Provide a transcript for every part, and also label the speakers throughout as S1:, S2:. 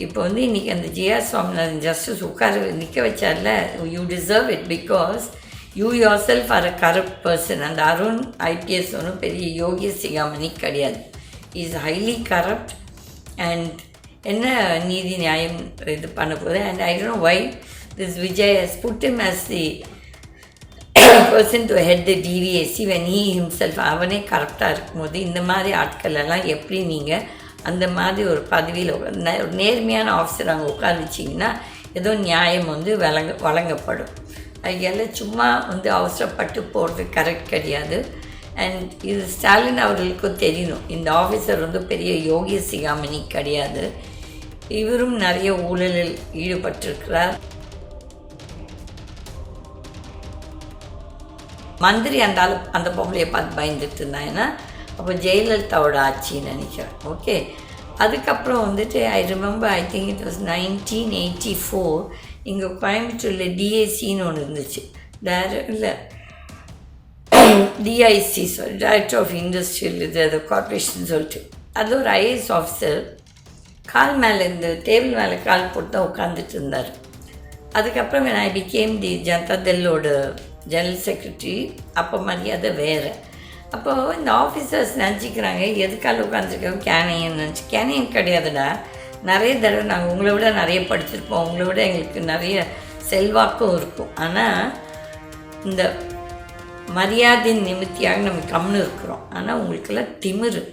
S1: இப்போ வந்து இன்றைக்கி அந்த ஜிஆர் சுவாமிநாதன் ஜஸ்டிஸ் உட்கார நிற்க வச்சார்ல, you deserve it because you yourself are a corrupt person. அந்த அருண் ஐபிஎஸ் ஒன்றும் பெரிய யோகி சிகாமணி கிடையாது. Is highly corrupt. அண்ட் என்ன நீதி நியாயம் இது பண்ண போகுது. And I don't know why this Vijay has put him as the person to head the DVAC when he himself அவனே கரெக்டாக இருக்கும்போது இந்த மாதிரி ஆட்கள் எல்லாம் எப்படி நீங்கள் அந்த மாதிரி ஒரு பதவியில் ஒரு நேர்மையான ஆஃபீஸர் அங்கே உட்கார வச்சிங்கன்னா ஏதோ நியாயம் வந்து வழங்கப்படும். அதுக்கெல்லாம் சும்மா வந்து அவசரப்பட்டு போகிறது கரெக்ட் கிடையாது. அண்ட் இது ஸ்டாலின் அவர்களுக்கும் தெரியணும், இந்த ஆஃபீஸர் வந்து பெரிய யோகி சிகாமணி கிடையாது. இவரும் நிறைய ஊழலில் ஈடுபட்டிருக்கிறார். மந்திரி அந்த பொம்பளையை பார்த்து பயந்துட்டு இருந்தாங்கன்னா அப்போ ஜெயலலிதாவோட ஆட்சின்னு நினைக்கிறேன். ஓகே, அதுக்கப்புறம் வந்துட்டு I remember, I think it was 1984 இங்கே கோயம்புத்தூரில் டிஏசின்னு ஒன்று இருந்துச்சு. இல்லை DIC, sorry, director of industrial இது கார்பரேஷன் சொல்லிட்டு, அது ஒரு ஐஏஎஸ் ஆஃபீஸர் கால் மேலே இந்த டேபிள் மேலே கால் போட்டு தான் உட்காந்துட்டு இருந்தார். அதுக்கப்புறம் ஐ பிகேம் தி ஜனதா தளோட ஜெனரல் செக்ரட்டரி. அப்போ மரியாதை வேறு. அப்போது இந்த ஆஃபீஸர்ஸ் நினச்சிக்கிறாங்க எதுக்கால உட்காந்துருக்கோம் கேனையன் நினச்சி. கேனையன் கிடையாதுடா. நிறைய தடவை நாங்கள் உங்களை விட நிறைய படிச்சிருப்போம், உங்களை விட எங்களுக்கு நிறைய செல்வாக்கும் இருக்கும். ஆனால் இந்த மரியாதையின் நிமித்தியாக நம்ம கம்னு இருக்கிறோம். ஆனால் உங்களுக்கெல்லாம் திமிரு.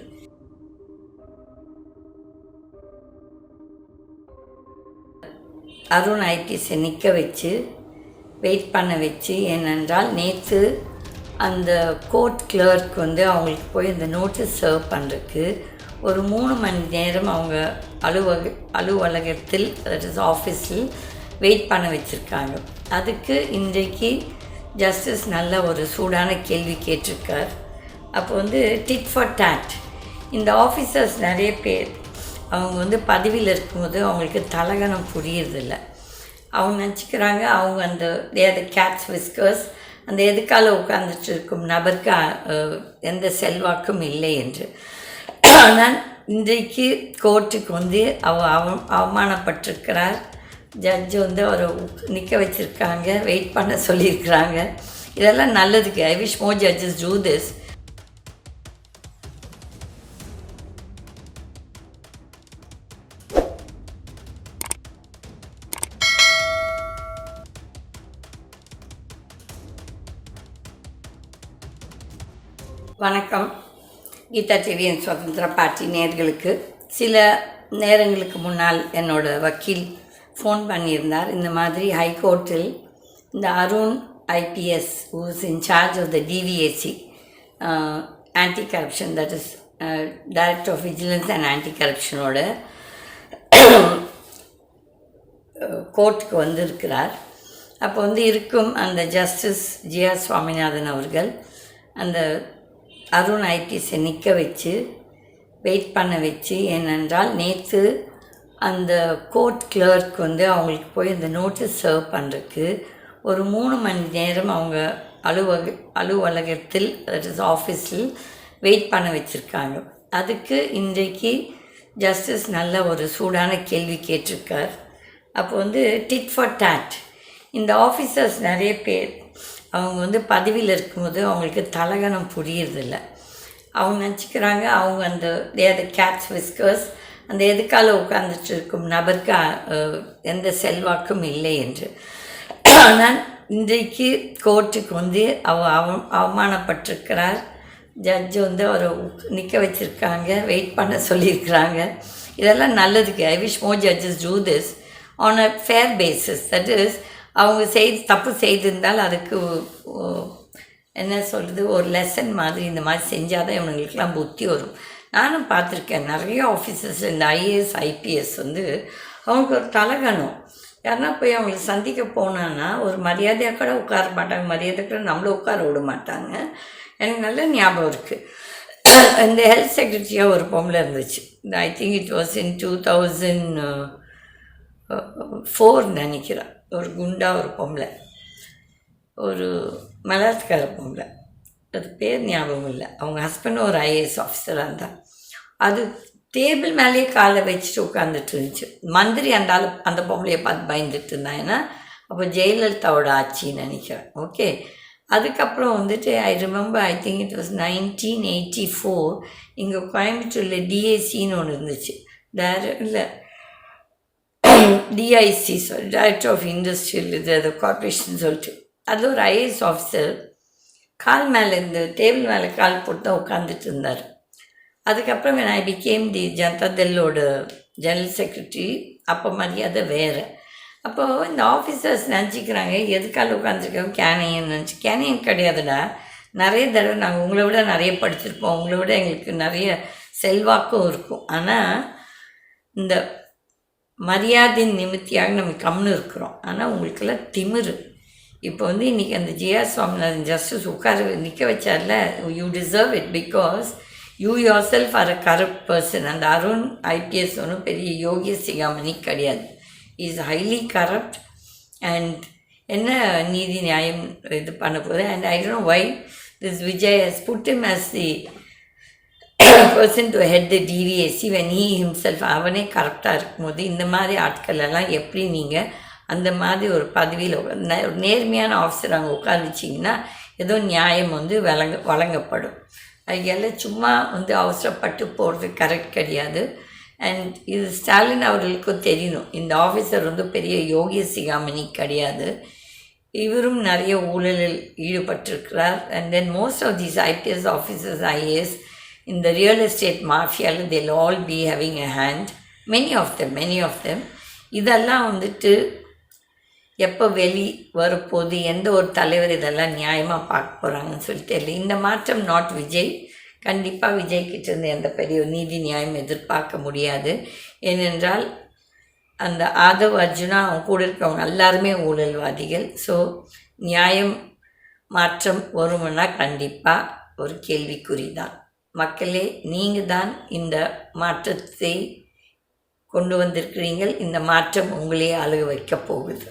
S1: அருண் ஐபிஎஸ்ஸை நிற்க வச்சு வெயிட் பண்ண வச்சு, ஏனென்றால் நேற்று அந்த கோர்ட் கிளர்க் வந்து அவங்களுக்கு போய் அந்த நோட்டீஸ் சர்வ் பண்ணுறதுக்கு ஒரு 3 மணி நேரம் அவங்க அலுவலகத்தில், தட் இஸ் ஆஃபீஸில் வெயிட் பண்ண வச்சுருக்காங்க. அதுக்கு இன்றைக்கு ஜஸ்டிஸ் நல்ல ஒரு சூடான கேள்வி கேட்டிருக்கார். அப்போ வந்து டிட் ஃபார் டேட். இந்த ஆஃபீஸர்ஸ் நிறைய பேர் அவங்க வந்து பதவியில் இருக்கும்போது அவங்களுக்கு தலகணம் புரியறதில்லை. அவங்க நினச்சிக்கிறாங்க அவங்க அந்த கேட்ஸ் விஸ்கர்ஸ், அந்த எதுக்கால உட்கார்ந்துட்டு இருக்கும் நபருக்கு எந்த செல்வாக்கும் இல்லை என்று. ஆனால் இன்றைக்கு கோர்ட்டுக்கு வந்து அவமானப்பட்டிருக்கிறார். ஜட்ஜு வந்து அவரை நிற்க வச்சுருக்காங்க, வெயிட் பண்ண சொல்லியிருக்கிறாங்க. இதெல்லாம் நல்லதுக்கு. I wish more judges do this. வணக்கம். கீதா டிவியின் சுதந்திர பார்ட்டி நேயர்களுக்கு. சில நேரங்களுக்கு முன்னால் என்னோடய வக்கீல் ஃபோன் பண்ணியிருந்தார். இந்த மாதிரி ஹைகோர்ட்டில் இந்த Arun IPS who is in charge of the DVAC anti corruption, that is director of vigilance and anti கரப்ஷனோட கோர்ட்டுக்கு வந்திருக்கிறார். அப்போ வந்து இருக்கும் அந்த ஜஸ்டிஸ் ஜிஆர் சுவாமிநாதன் அவர்கள் அந்த அருண் ஐபிஎஸ்ஸை நிற்க வச்சு வெயிட் பண்ண வச்சு, ஏனென்றால் நேற்று அந்த கோர்ட் கிளர்க் வந்து அவங்களுக்கு போய் அந்த நோட்டீஸ் சர்வ் பண்ணுறதுக்கு ஒரு 3 மணி நேரம் அவங்க அலுவலகத்தில், தட் இஸ் ஆஃபீஸில் வெயிட் பண்ண வச்சுருக்காங்க. அதுக்கு இன்றைக்கு ஜஸ்டிஸ் நல்ல ஒரு சூடான கேள்வி கேட்டிருக்கார். அப்போ வந்து டிட் ஃபார் டேட். இந்த ஆஃபீஸர்ஸ் நிறைய பேர் அவங்க வந்து பதவியில் இருக்கும்போது அவங்களுக்கு தலகணம் புரியறதில்லை. அவங்க நினச்சிக்கிறாங்க அவங்க அந்த கேட்ஸ் விஸ்கர்ஸ், அந்த எதுக்கால உட்கார்ந்துட்டு இருக்கும் நபருக்கு எந்த செல்வாக்கும் இல்லை என்று. ஆனால் இன்றைக்கு கோர்ட்டுக்கு வந்து அவமானப்பட்டிருக்கிறார். ஜட்ஜு வந்து அவரை நிற்க வச்சுருக்காங்க, வெயிட் பண்ண சொல்லியிருக்கிறாங்க. இதெல்லாம் நல்லதுக்கு. I wish more judges do this on a fair basis. That is அவங்க தப்பு செய்திருந்தால் அதுக்கு என்ன சொல்கிறது, ஒரு லெசன் மாதிரி இந்த மாதிரி செஞ்சால் தான் இவங்களுக்கெல்லாம் புத்தி வரும். நானும் பார்த்துருக்கேன் நிறைய ஆஃபீஸர்ஸில் இந்த ஐஏஎஸ் ஐபிஎஸ் வந்து அவங்களுக்கு ஒரு தலகணும். யாருன்னா போய் அவங்களுக்கு சந்திக்க போனான்னா ஒரு மரியாதையாக கூட உட்கார மாட்டாங்க, மரியாதை கூட நம்மளும் உட்கார விட மாட்டாங்க. எனக்கு நல்ல ஞாபகம் இருக்குது. இந்த ஹெல்த் செக்ரட்டரியாக ஒரு பொம்பளை இருந்துச்சு. ஐ திங்க் இட் வாஸ் இன் 2004 நினைக்கிறேன். ஒரு குண்டா ஒரு பொம்பளை, ஒரு மலையாளத்துக்கார பொம்பளை, அது பேர் ஞாபகம் இல்லை. அவங்க ஹஸ்பண்டும் ஒரு ஐஏஎஸ் ஆஃபீஸராக இருந்தால் அது டேபிள் மேலேயே காலை வச்சுட்டு உட்காந்துட்டு இருந்துச்சு. மந்திரி அந்த பொம்பளையை பார்த்து பயந்துட்டு இருந்தான். ஏன்னா அப்போ ஜெயலலிதாவோட ஆட்சின்னு நினைக்கிறேன். ஓகே, அதுக்கப்புறம் வந்துட்டு I remember, I think it was 1984, இங்கே கோயம்புத்தூரில் டிஏசின்னு ஒன்று இருந்துச்சு. இல்லை டிஐசி, டைரக்டர் ஆஃப் இண்டஸ்ட்ரியல் இது கார்பரேஷன் சொல்லிட்டு. அதில் ஒரு ஐஏஎஸ் ஆஃபீஸர் கால் மேலே இந்த டேபிள் மேலே கால் போட்டு தான் உட்காந்துட்டு இருந்தார். அதுக்கப்புறம் ஐ பிகேம் தி ஜனதாதளோட ஜெனரல் செக்ரட்டரி. அப்போ மரியாதை வேறு. அப்போது இந்த ஆஃபீஸர்ஸ் நினச்சிக்கிறாங்க எதுக்கால உட்காந்துருக்கோம் கேனையன் நினச்சி. கேனையன் கிடையாதுடா, நிறைய தடவை நாங்கள் உங்களை விட நிறைய படிச்சிருப்போம், உங்களை விட எங்களுக்கு நிறைய செல்வாக்கும் இருக்கும். ஆனால் இந்த மரியாதையின் நிமித்தியாக நம்ம கம்னு இருக்கிறோம். ஆனால் உங்களுக்கெல்லாம் திமிரு. இப்போ இன்றைக்கி அந்த ஜிஆர் சுவாமிநாதன் ஜஸ்டிஸ் நிற்க வச்சார்ல, you deserve it because you yourself are a corrupt person. அந்த அருண் ஐபிஎஸ் ஒன்றும் பெரிய யோகி சிகாமணி கிடையாது. Is highly corrupt. அண்ட் என்ன நீதி நியாயம் இது பண்ண போகுது. And I don't know why this Vijay has put him as the person to head the DVAC when he himself அவனே கரெக்டாக இருக்கும்போது இந்த மாதிரி ஆட்கள் எல்லாம் எப்படி நீங்கள் அந்த மாதிரி ஒரு பதவியில் ஒரு நேர்மையான ஆஃபீஸர் அங்கே உட்கார வச்சிங்கன்னா ஏதோ நியாயம் வழங்கப்படும். அதெல்லாம் சும்மா அவசரப்பட்டு போகிறது கரெக்ட் கிடையாது. அண்ட் இது ஸ்டாலின் அவர்களுக்கும் தெரியணும், இந்த ஆஃபீஸர் பெரிய யோகி சிகாமணி கிடையாது. இவரும் நிறைய ஊழலில் ஈடுபட்டிருக்கிறார். And then most of these IPS officers IAS இந்த ரியல் எஸ்டேட் மாஃபியாவில் they'll all be having a hand, many of them. இதெல்லாம் எப்போ வரப்போகுது, எந்த ஒரு தலைவர் இதெல்லாம் நியாயமாக பார்க்க போகிறாங்கன்னு சொல்லிட்டு தெரியல. இந்த மாற்றம் நாட் விஜய். கண்டிப்பாக விஜய்கிட்டேருந்து எந்த பெரிய நீதி நியாயம் எதிர்பார்க்க முடியாது. ஏனென்றால் அந்த ஆதவ் அர்ஜுனா அவங்க கூட இருக்கிறவங்க எல்லாருமே ஊழல்வாதிகள். ஸோ நியாயம் மாற்றம் வருமுன்னா கண்டிப்பாக ஒரு கேள்விக்குறி தான். மக்களே, நீங்கள் தான் இந்த மாற்றத்தை கொண்டு வந்திருக்கிறீர்கள். இந்த மாற்றம் உங்களையே அழுக வைக்கப் போகுது.